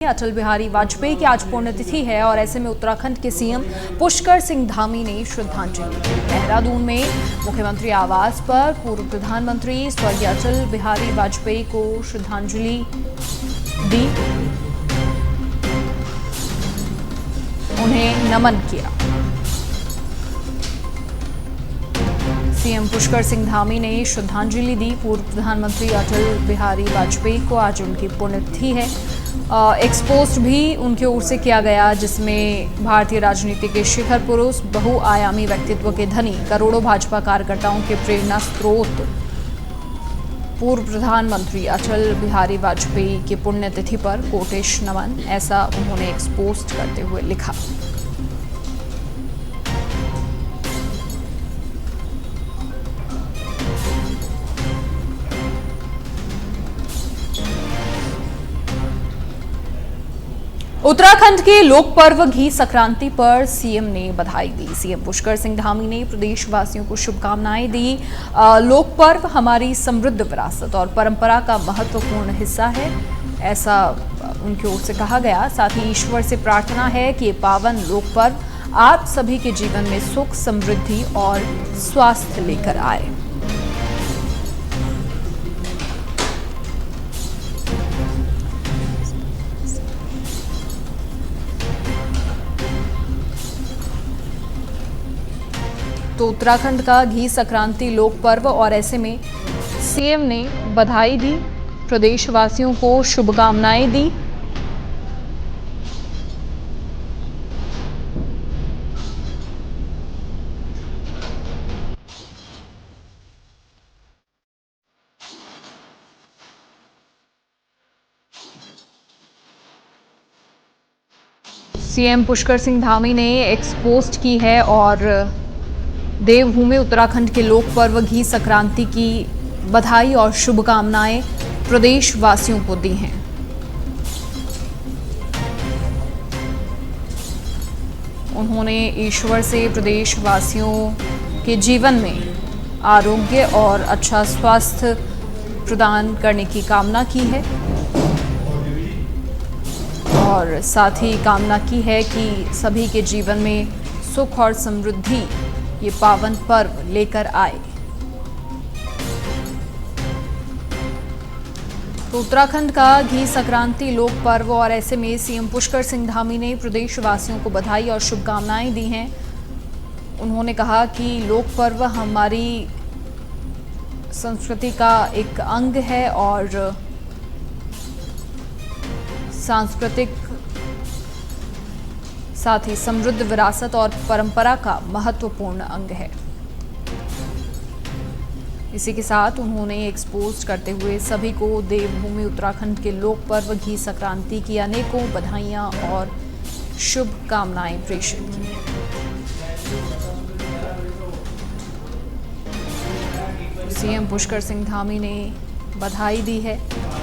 अटल बिहारी वाजपेयी की आज पुण्यतिथि है और ऐसे में उत्तराखंड के सीएम पुष्कर सिंह धामी ने श्रद्धांजलि दी। देहरादून में मुख्यमंत्री आवास पर पूर्व प्रधानमंत्री स्वर्गीय अटल बिहारी वाजपेयी को श्रद्धांजलि दी, उन्हें नमन किया। सीएम पुष्कर सिंह धामी ने श्रद्धांजलि दी पूर्व प्रधानमंत्री अटल बिहारी वाजपेयी को। आज उनकी पुण्यतिथि है। एक्सपोस्ट भी उनके ओर से किया गया, जिसमें भारतीय राजनीति के शिखर पुरुष, बहुआयामी व्यक्तित्व के धनी, करोड़ों भाजपा कार्यकर्ताओं के प्रेरणा स्रोत पूर्व प्रधानमंत्री अटल बिहारी वाजपेयी की पुण्यतिथि पर कोटेश नमन, ऐसा उन्होंने एक्सपोस्ट करते हुए लिखा। उत्तराखंड के लोक पर्व घी संक्रांति पर सीएम ने बधाई दी। सीएम पुष्कर सिंह धामी ने प्रदेशवासियों को शुभकामनाएं दी। लोक पर्व हमारी समृद्ध विरासत और परंपरा का महत्वपूर्ण हिस्सा है, ऐसा उनकी ओर से कहा गया। साथ ही ईश्वर से प्रार्थना है कि ये पावन लोक पर्व आप सभी के जीवन में सुख, समृद्धि और स्वास्थ्य लेकर आए। तो उत्तराखंड का घी संक्रांति लोक पर्व और ऐसे में सीएम ने बधाई दी, प्रदेशवासियों को शुभकामनाएं दी। सीएम पुष्कर सिंह धामी ने एक्सपोस्ट की है और देवभूमि उत्तराखंड के लोक पर्व घी संक्रांति की बधाई और शुभकामनाएं प्रदेशवासियों को दी हैं। उन्होंने ईश्वर से प्रदेशवासियों के जीवन में आरोग्य और अच्छा स्वास्थ्य प्रदान करने की कामना की है और साथ ही कामना की है कि सभी के जीवन में सुख और समृद्धि ये पावन पर्व लेकर आए। तो उत्तराखंड का घी संक्रांति लोक पर्व और ऐसे में सीएम पुष्कर सिंह धामी ने प्रदेशवासियों को बधाई और शुभकामनाएं दी हैं। उन्होंने कहा कि लोक पर्व हमारी संस्कृति का एक अंग है और सांस्कृतिक साथ ही समृद्ध विरासत और परंपरा का महत्वपूर्ण अंग है। इसी के साथ उन्होंने एक्सपोज करते हुए सभी को देवभूमि उत्तराखंड के लोक पर्व घी संक्रांति की अनेकों बधाइयां और शुभकामनाएं प्रेषित की। सीएम पुष्कर सिंह धामी ने बधाई दी है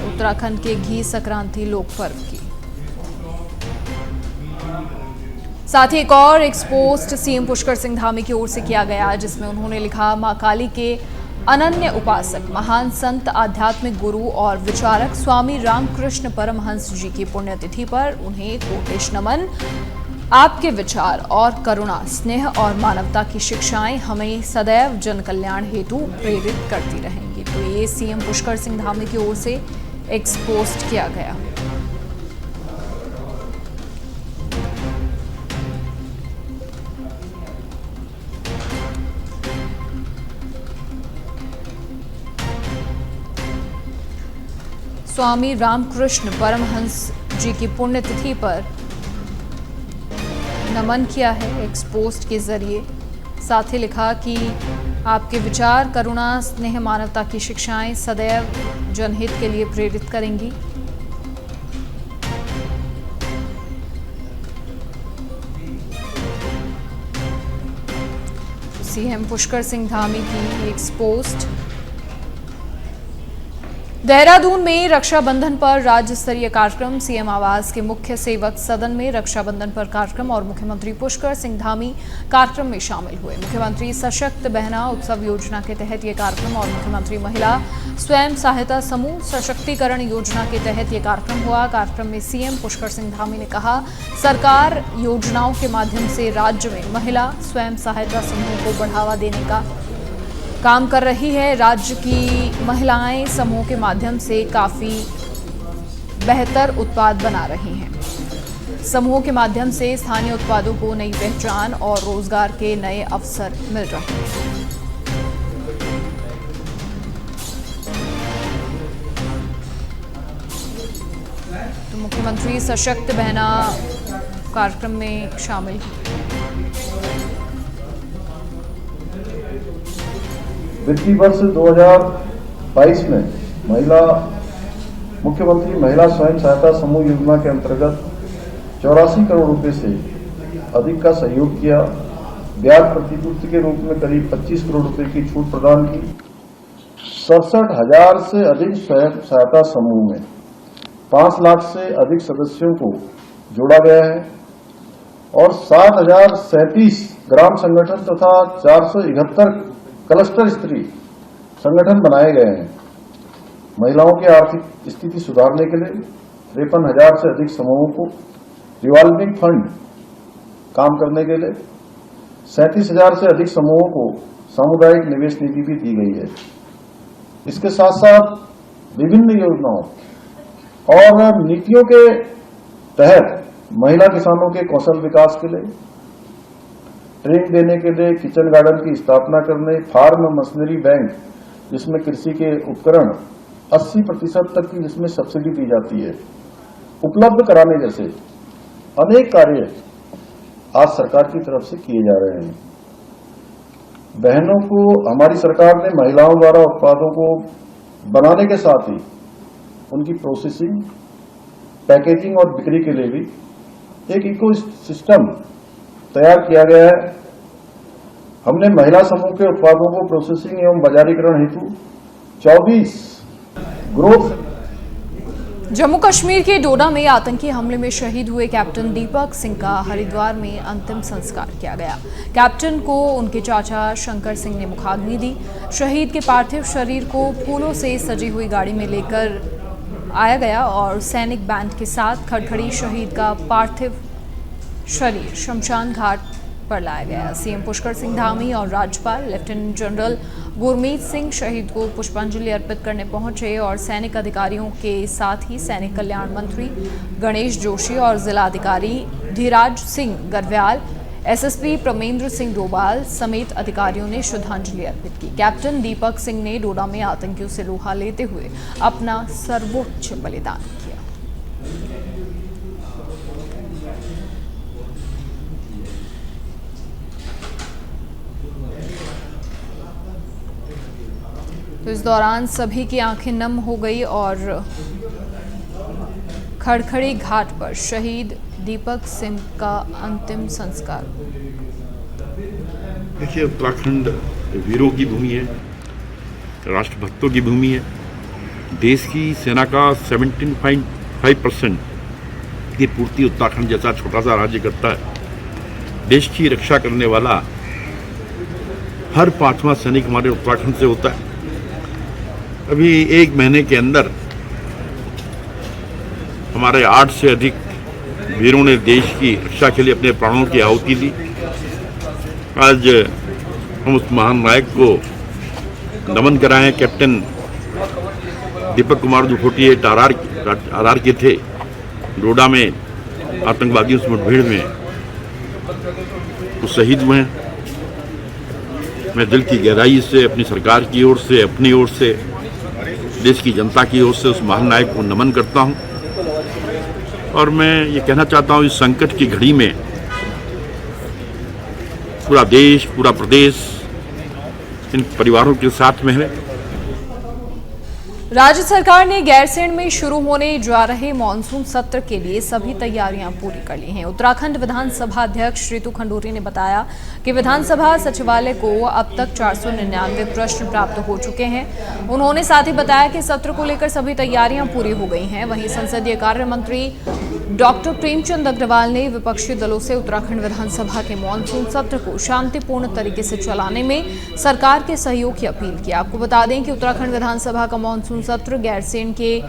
उत्तराखंड के घी संक्रांति लोक पर्व की। साथ ही एक और एक्सपोस्ट सीएम पुष्कर सिंह धामी की ओर से किया गया, जिसमें उन्होंने लिखा, मां काली के अनन्य उपासक, महान संत, आध्यात्मिक गुरु और विचारक स्वामी रामकृष्ण परमहंस जी की पुण्यतिथि पर उन्हें कोटेश नमन। आपके विचार और करुणा, स्नेह और मानवता की शिक्षाएं हमें सदैव जन कल्याण हेतु प्रेरित करती रहेंगी। तो ये सीएम पुष्कर सिंह धामी की ओर से एक्सपोस्ट किया गया। स्वामी रामकृष्ण परमहंस जी की पुण्यतिथि पर नमन किया है एक्सपोस्ट के जरिए। साथ ही लिखा कि आपके विचार, करुणा, स्नेह, मानवता की शिक्षाएं सदैव जनहित के लिए प्रेरित करेंगी। सीएम पुष्कर सिंह धामी की एक्सपोस्ट देहरादून में रक्षाबंधन पर राज्य स्तरीय कार्यक्रम, सीएम आवास के मुख्य सेवक सदन में रक्षाबंधन पर कार्यक्रम और मुख्यमंत्री पुष्कर सिंह धामी कार्यक्रम में शामिल हुए। मुख्यमंत्री सशक्त बहना उत्सव योजना के तहत ये कार्यक्रम और मुख्यमंत्री महिला स्वयं सहायता समूह सशक्तिकरण योजना के तहत ये कार्यक्रम हुआ। कार्यक्रम में सीएम पुष्कर सिंह धामी ने कहा, सरकार योजनाओं के माध्यम से राज्य में महिला स्वयं सहायता समूह को बढ़ावा देने का काम कर रही है। राज्य की महिलाएं समूह के माध्यम से काफी बेहतर उत्पाद बना रही हैं। समूह के माध्यम से स्थानीय उत्पादों को नई पहचान और रोजगार के नए अवसर मिल रहे हैं। तो मुख्यमंत्री सशक्त बहना कार्यक्रम में शामिल हुए। वित्तीय वर्ष 2022 में मुख्यमंत्री महिला स्वयं सहायता समूह योजना के अंतर्गत 84 करोड़ रुपए से अधिक का सहयोग किया। ब्याज प्रतिपूर्ति के रूप में करीब 25 करोड़ रुपए की छूट प्रदान की। 67,000 से अधिक स्वयं सहायता समूह में 5 लाख से अधिक सदस्यों को जोड़ा गया है और 7,037 ग्राम संगठन तथा 471 क्लस्टर स्तरीय संगठन बनाए गए हैं। महिलाओं की आर्थिक स्थिति सुधारने के लिए 53,000 से अधिक समूहों को रिवॉल्विंग फंड काम करने के लिए 37,000 से अधिक समूहों को सामुदायिक निवेश निधि भी दी गई है। इसके साथ साथ विभिन्न योजनाओं और नीतियों के तहत महिला किसानों के कौशल विकास के लिए, ट्रेनिंग देने के लिए किचन गार्डन की स्थापना करने, फार्म मशीनरी बैंक जिसमें कृषि के उपकरण 80% तक की जिसमें सब्सिडी दी जाती है, उपलब्ध कराने जैसे अनेक कार्य आज सरकार की तरफ से किए जा रहे हैं। बहनों को हमारी सरकार ने महिलाओं द्वारा उत्पादों को बनाने के साथ ही उनकी प्रोसेसिंग, पैकेजिंग और बिक्री के लिए भी एक इको सिस्टम तैयार किया गया है। हमने महिला समूह के उत्पादों को प्रोसेसिंग एवं बाजारीकरण हेतु 24 ग्रोथ। जम्मू कश्मीर के डोडा में आतंकी हमले में शहीद हुए कैप्टन दीपक सिंह का हरिद्वार में अंतिम संस्कार किया गया। कैप्टन को उनके चाचा शंकर सिंह ने मुखाग्नि दी। शहीद के पार्थिव शरीर को फूलों से सजी हुई गाड़ी में लेकर आया गया और सैनिक बैंड के साथ खड़खड़ी शहीद का पार्थिव शरीर शमशान घाट पर लाया गया। सीएम पुष्कर सिंह धामी और राज्यपाल लेफ्टिनेंट जनरल गुरमीत सिंह शहीद को पुष्पांजलि अर्पित करने पहुंचे और सैनिक अधिकारियों के साथ ही सैनिक कल्याण मंत्री गणेश जोशी और जिलाधिकारी धीराज सिंह गढ़वाल, एसएसपी प्रमेंद्र सिंह डोभाल समेत अधिकारियों ने श्रद्धांजलि अर्पित की। कैप्टन दीपक सिंह ने डोडा में आतंकियों से लोहा लेते हुए अपना सर्वोच्च बलिदान किया। तो इस दौरान सभी की आंखें नम हो गई और खड़खड़ी घाट पर शहीद दीपक सिंह का अंतिम संस्कार। देखिए, उत्तराखंड वीरों की भूमि है, राष्ट्रभक्तों की भूमि है। देश की सेना का 17.5% की पूर्ति उत्तराखंड जैसा छोटा सा राज्य करता है। देश की रक्षा करने वाला हर 5वां सैनिक हमारे उत्तराखंड से होता है। अभी 1 महीने के अंदर हमारे 8 से अधिक वीरों ने देश की रक्षा के लिए अपने प्राणों की आहुति दी। आज हम उस महान नायक को नमन कराएं। कैप्टन दीपक कुमार जो 48 आरआर के थे, डोडा में आतंकवादियों से मुठभेड़ में वो शहीद हुए हैं। मैं दिल की गहराई से अपनी सरकार की ओर से, अपनी ओर से, देश की जनता की ओर से उस महान नायक को नमन करता हूं। और मैं ये कहना चाहता हूं, इस संकट की घड़ी में पूरा देश, पूरा प्रदेश इन परिवारों के साथ में है। राज्य सरकार ने गैरसैंण में शुरू होने जा रहे मानसून सत्र के लिए सभी तैयारियां पूरी कर ली हैं। उत्तराखंड विधानसभा अध्यक्ष रितु खंडूरी ने बताया कि विधानसभा सचिवालय को अब तक 499 प्रश्न प्राप्त हो चुके हैं। उन्होंने साथ ही बताया कि सत्र को लेकर सभी तैयारियां पूरी हो गई हैं। वहीं संसदीय कार्य मंत्री डॉक्टर प्रेमचंद अग्रवाल ने विपक्षी दलों से उत्तराखंड विधानसभा के मानसून सत्र को शांतिपूर्ण तरीके से चलाने में सरकार के सहयोग की अपील की। आपको बता दें कि उत्तराखंड विधानसभा का मानसून सत्र गैरसैंण के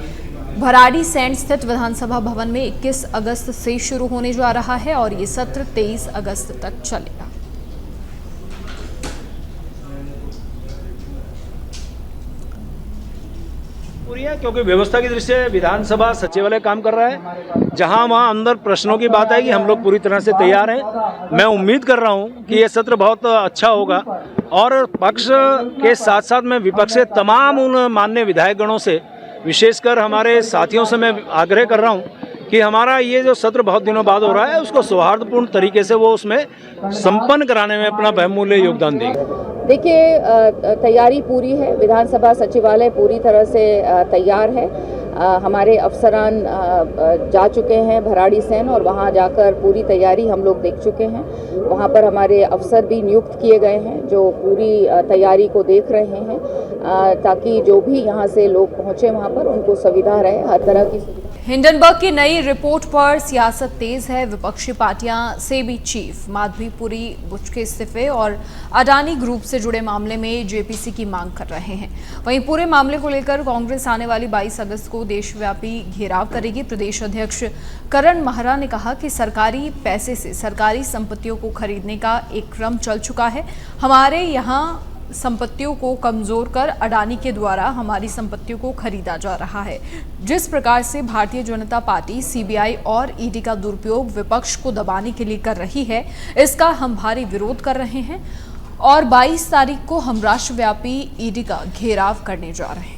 भराड़ीसैंण स्थित विधानसभा भवन में 21 अगस्त से शुरू होने जा रहा है और ये सत्र 23 अगस्त तक चलेगा। पूरी है क्योंकि व्यवस्था की दृष्टि से विधानसभा सचिवालय काम कर रहा है। जहां वहां अंदर प्रश्नों की बात आएगी, हम लोग पूरी तरह से तैयार हैं। मैं उम्मीद कर रहा हूं कि ये सत्र बहुत अच्छा होगा और पक्ष के साथ साथ मैं विपक्ष से तमाम उन माननीय विधायकगणों से, विशेषकर हमारे साथियों से मैं आग्रह कर रहा हूं कि हमारा ये जो सत्र बहुत दिनों बाद हो रहा है उसको सौहार्दपूर्ण तरीके से वो उसमें संपन्न कराने में अपना बहुमूल्य योगदान देंगे। देखिए, तैयारी पूरी है। विधानसभा सचिवालय पूरी तरह से तैयार है। हमारे अफसरान जा चुके हैं भराड़ीसैंण और वहां जाकर पूरी तैयारी हम लोग देख चुके हैं। वहां पर हमारे अफसर भी नियुक्त किए गए हैं जो पूरी तैयारी को देख रहे हैं ताकि जो भी यहां से लोग पहुंचे वहां पर उनको सुविधा रहे, हर तरह की सुविधा। हिंडनबर्ग की नई रिपोर्ट पर सियासत तेज है। विपक्षी पार्टियां सेबी चीफ माधवीपुरी बुच के इस्तीफे और अडानी ग्रुप से जुड़े मामले में जेपीसी की मांग कर रहे हैं। वहीं पूरे मामले को लेकर कांग्रेस आने वाली 22 अगस्त को देशव्यापी घेराव करेगी। प्रदेश अध्यक्ष करण महरा ने कहा कि सरकारी पैसे से सरकारी संपत्तियों को खरीदने का एक क्रम चल चुका है। हमारे यहाँ संपत्तियों को कमजोर कर अडानी के द्वारा हमारी संपत्तियों को खरीदा जा रहा है। जिस प्रकार से भारतीय जनता पार्टी सीबीआई और ईडी का दुरुपयोग विपक्ष को दबाने के लिए कर रही है, इसका हम भारी विरोध कर रहे हैं और 22 तारीख को हम राष्ट्रव्यापी ईडी का घेराव करने जा रहे हैं।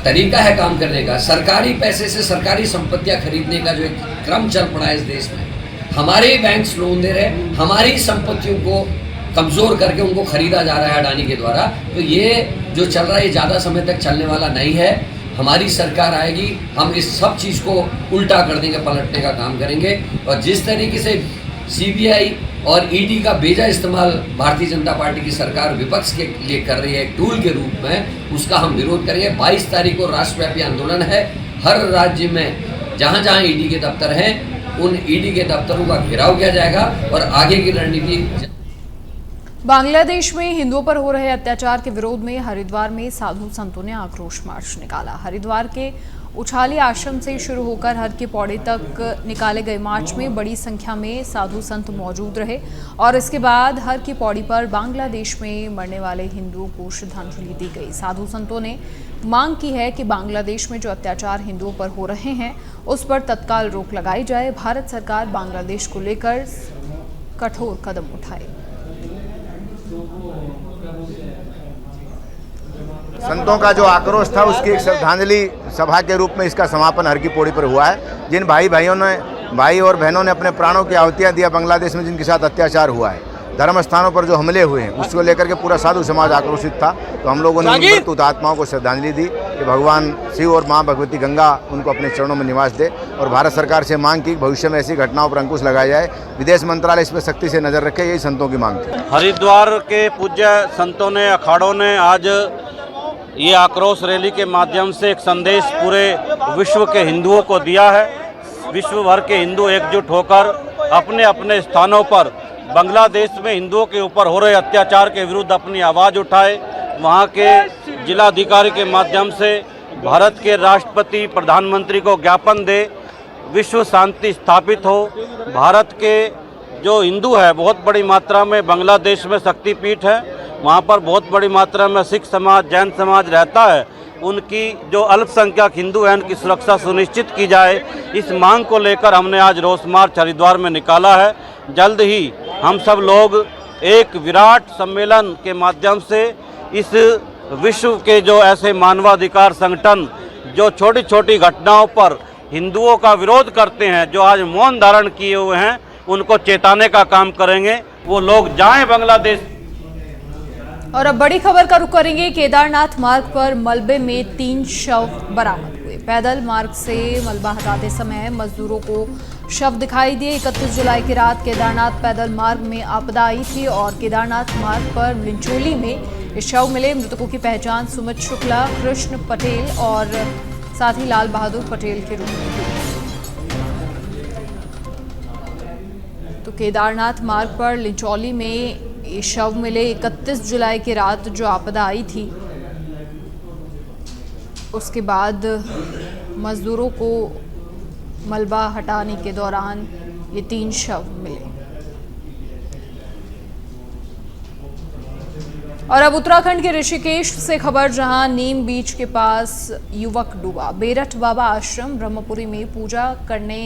तरीका है काम करने का। सरकारी पैसे से सरकारी संपत्तियां खरीदने का जो एक क्रम चल पड़ा है इस देश में, हमारे बैंक्स लोन दे रहे हैं, हमारी संपत्तियों को कमजोर करके उनको खरीदा जा रहा है अडानी के द्वारा। तो ये जो चल रहा है ये ज़्यादा समय तक चलने वाला नहीं है। हमारी सरकार आएगी, हम इस सब चीज़ को उल्टा कर देंगे, पलटने का काम करेंगे। और जिस तरीके से सीबीआई और ईडी का बेजा इस्तेमाल भारतीय जनता पार्टी की सरकार विपक्ष के लिए कर रही है एक टूल के रूप में, उसका हम विरोध करेंगे। 22 तारीख को राष्ट्रव्यापी आंदोलन है। हर राज्य में जहाँ जहाँ ईडी के दफ्तर हैं उन ईडी के दफ्तरों का घेराव किया जाएगा और आगे की रणनीति। बांग्लादेश में हिंदुओं पर हो रहे अत्याचार के विरोध में हरिद्वार में साधु संतों ने आक्रोश मार्च निकाला। हरिद्वार के उछाली आश्रम से शुरू होकर हर की पौड़ी तक निकाले गए मार्च में बड़ी संख्या में साधु संत मौजूद रहे और इसके बाद हर की पौड़ी पर बांग्लादेश में मरने वाले हिंदुओं को श्रद्धांजलि दी गई। साधु संतों ने मांग की है कि बांग्लादेश में जो अत्याचार हिंदुओं पर हो रहे हैं उस पर तत्काल रोक लगाई जाए। भारत सरकार बांग्लादेश को लेकर कठोर कदम उठाए। संतों का जो आक्रोश था उसकी एक श्रद्धांजलि सभा के रूप में इसका समापन हर की पौड़ी पर हुआ है। जिन भाई और बहनों ने अपने प्राणों की आहुतियां दिया बांग्लादेश में, जिनके साथ अत्याचार हुआ है, धर्म स्थानों पर जो हमले हुए हैं, उसको लेकर के पूरा साधु समाज आक्रोशित था। तो हम लोगों ने उन आत्माओं को श्रद्धांजलि दी कि भगवान शिव और माँ भगवती गंगा उनको अपने चरणों में निवास दे। और भारत सरकार से मांग की भविष्य में ऐसी घटनाओं पर अंकुश लगाया जाए। विदेश मंत्रालय इस पर सख्ती से नजर रखे, यही संतों की मांग थी। हरिद्वार के पूज्य संतों ने, अखाड़ों ने आज ये आक्रोश रैली के माध्यम से एक संदेश पूरे विश्व के हिंदुओं को दिया है। विश्व भर के हिंदू एकजुट होकर अपने अपने स्थानों पर बांग्लादेश में हिंदुओं के ऊपर हो रहे अत्याचार के विरुद्ध अपनी आवाज़ उठाए। वहाँ के जिलाधिकारी के माध्यम से भारत के राष्ट्रपति, प्रधानमंत्री को ज्ञापन दे, विश्व शांति स्थापित हो। भारत के जो हिंदू है बहुत बड़ी मात्रा में बांग्लादेश में शक्तिपीठ है, वहाँ पर बहुत बड़ी मात्रा में सिख समाज, जैन समाज रहता है। उनकी जो अल्पसंख्यक हिंदू हैं उनकी सुरक्षा सुनिश्चित की जाए, इस मांग को लेकर हमने आज रोष मार्च हरिद्वार में निकाला है। जल्द ही हम सब लोग एक विराट सम्मेलन के माध्यम से इस विश्व के जो ऐसे मानवाधिकार संगठन जो छोटी छोटी घटनाओं पर हिंदुओं का विरोध करते हैं, जो आज मौन धारण किए हुए हैं, उनको चेताने का काम करेंगे। वो लोग जाएं बांग्लादेश। और अब बड़ी खबर का रुख करेंगे। केदारनाथ मार्ग पर मलबे में 3 शव बरामद हुए। पैदल मार्ग से मलबा हटाते समय मजदूरों को शव दिखाई दिए। 31 जुलाई की रात केदारनाथ पैदल मार्ग में आपदा आई थी और केदारनाथ मार्ग पर लिंचोली में ये शव मिले। मृतकों की पहचान सुमित शुक्ला, कृष्ण पटेल और साथ ही लाल बहादुर पटेल के रूप में हुई। तो केदारनाथ मार्ग पर लिंचौली में ये शव मिले। 31 जुलाई की रात जो आपदा आई थी उसके बाद मजदूरों को मलबा हटाने के दौरान ये 3 शव मिले। और अब उत्तराखंड के ऋषिकेश से खबर, जहां नीम बीच के पास युवक डूबा। बेरठ बाबा आश्रम ब्रह्मपुरी में पूजा करने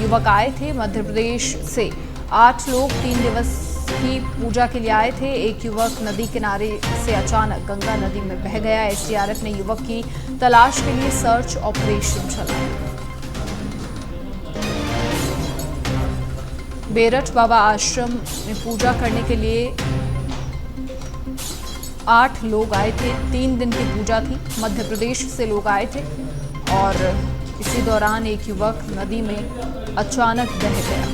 युवक आए थे। मध्य प्रदेश से 8 लोग 3 दिवस की पूजा के लिए आए थे। एक युवक नदी किनारे से अचानक गंगा नदी में बह गया। एसडीआरएफ ने युवक की तलाश के लिए सर्च ऑपरेशन चलाया। बेरठ बाबा आश्रम में पूजा करने के लिए 8 लोग आए थे। 3 दिन की पूजा थी। मध्य प्रदेश से लोग आए थे और इसी दौरान एक युवक नदी में अचानक बह गया।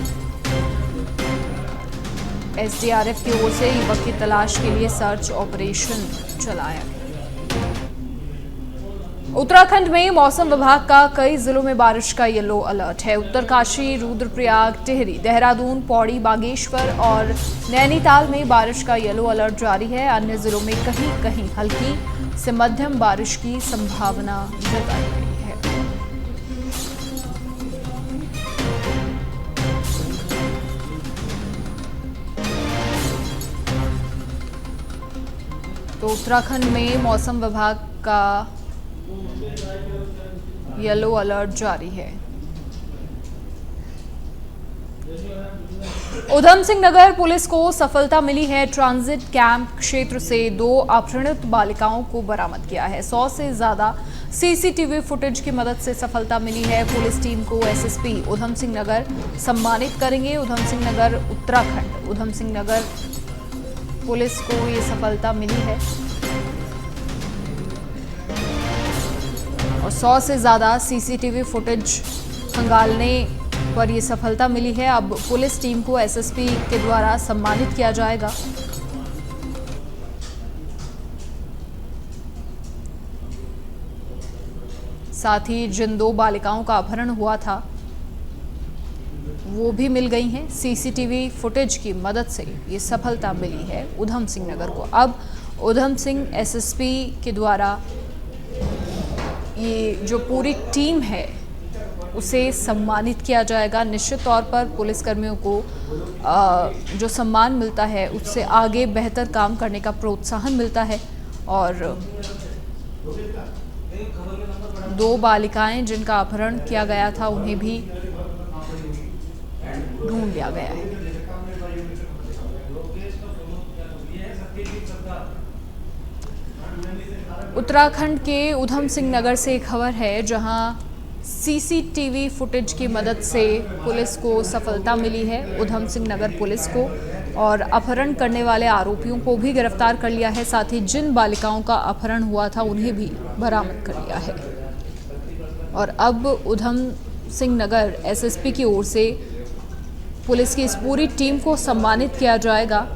एसडीआरएफ की ओर से युवक की तलाश के लिए सर्च ऑपरेशन चलाया गया। उत्तराखंड में मौसम विभाग का कई जिलों में बारिश का येलो अलर्ट है। उत्तरकाशी, रुद्रप्रयाग, टिहरी, देहरादून, पौड़ी, बागेश्वर और नैनीताल में बारिश का येलो अलर्ट जारी है। अन्य जिलों में कहीं कहीं हल्की से मध्यम बारिश की संभावना जताई गई है। तो उत्तराखंड में मौसम विभाग का येलो अलर्ट जारी है। उधम सिंह नगर पुलिस को सफलता मिली है। ट्रांजिट कैंप क्षेत्र से 2 अपहृत बालिकाओं को बरामद किया है। 100 से ज्यादा सीसीटीवी फुटेज की मदद से सफलता मिली है। पुलिस टीम को एसएसपी उधम सिंह नगर सम्मानित करेंगे। उधम सिंह नगर उत्तराखंड। उधम सिंह नगर पुलिस को ये सफलता मिली है और 100 से ज्यादा सीसीटीवी फुटेज खंगालने पर यह सफलता मिली है। अब पुलिस टीम को एसएसपी के द्वारा सम्मानित किया जाएगा। साथ ही जिन 2 बालिकाओं का अपहरण हुआ था वो भी मिल गई हैं। सीसीटीवी फुटेज की मदद से ये सफलता मिली है उधम सिंह नगर को। अब उधम सिंह एसएसपी के द्वारा ये जो पूरी टीम है उसे सम्मानित किया जाएगा। निश्चित तौर पर पुलिसकर्मियों को जो सम्मान मिलता है उससे आगे बेहतर काम करने का प्रोत्साहन मिलता है। और 2 बालिकाएं जिनका अपहरण किया गया था उन्हें भी ढूंढ लिया गया है। उत्तराखंड के उधम सिंह नगर से खबर है, जहां सीसीटीवी फुटेज की मदद से पुलिस को सफलता मिली है। उधम सिंह नगर पुलिस को और अपहरण करने वाले आरोपियों को भी गिरफ्तार कर लिया है। साथ ही जिन बालिकाओं का अपहरण हुआ था उन्हें भी बरामद कर लिया है। और अब उधम सिंह नगर एसएसपी की ओर से पुलिस की इस पूरी टीम को सम्मानित किया जाएगा।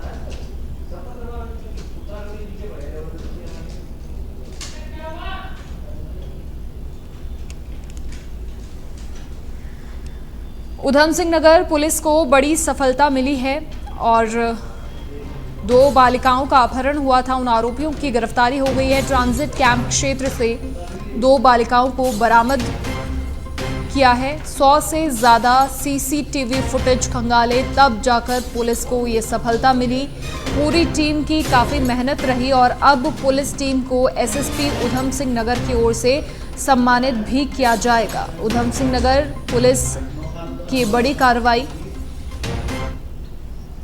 उधम सिंह नगर पुलिस को बड़ी सफलता मिली है और 2 बालिकाओं का अपहरण हुआ था, उन आरोपियों की गिरफ्तारी हो गई है। ट्रांजिट कैंप क्षेत्र से 2 बालिकाओं को बरामद किया है। 100 से ज्यादा सीसीटीवी फुटेज खंगाले तब जाकर पुलिस को ये सफलता मिली। पूरी टीम की काफी मेहनत रही और अब पुलिस टीम को एसएसपी उधम सिंह नगर की ओर से सम्मानित भी किया जाएगा। उधम सिंह नगर पुलिस की बड़ी कार्रवाई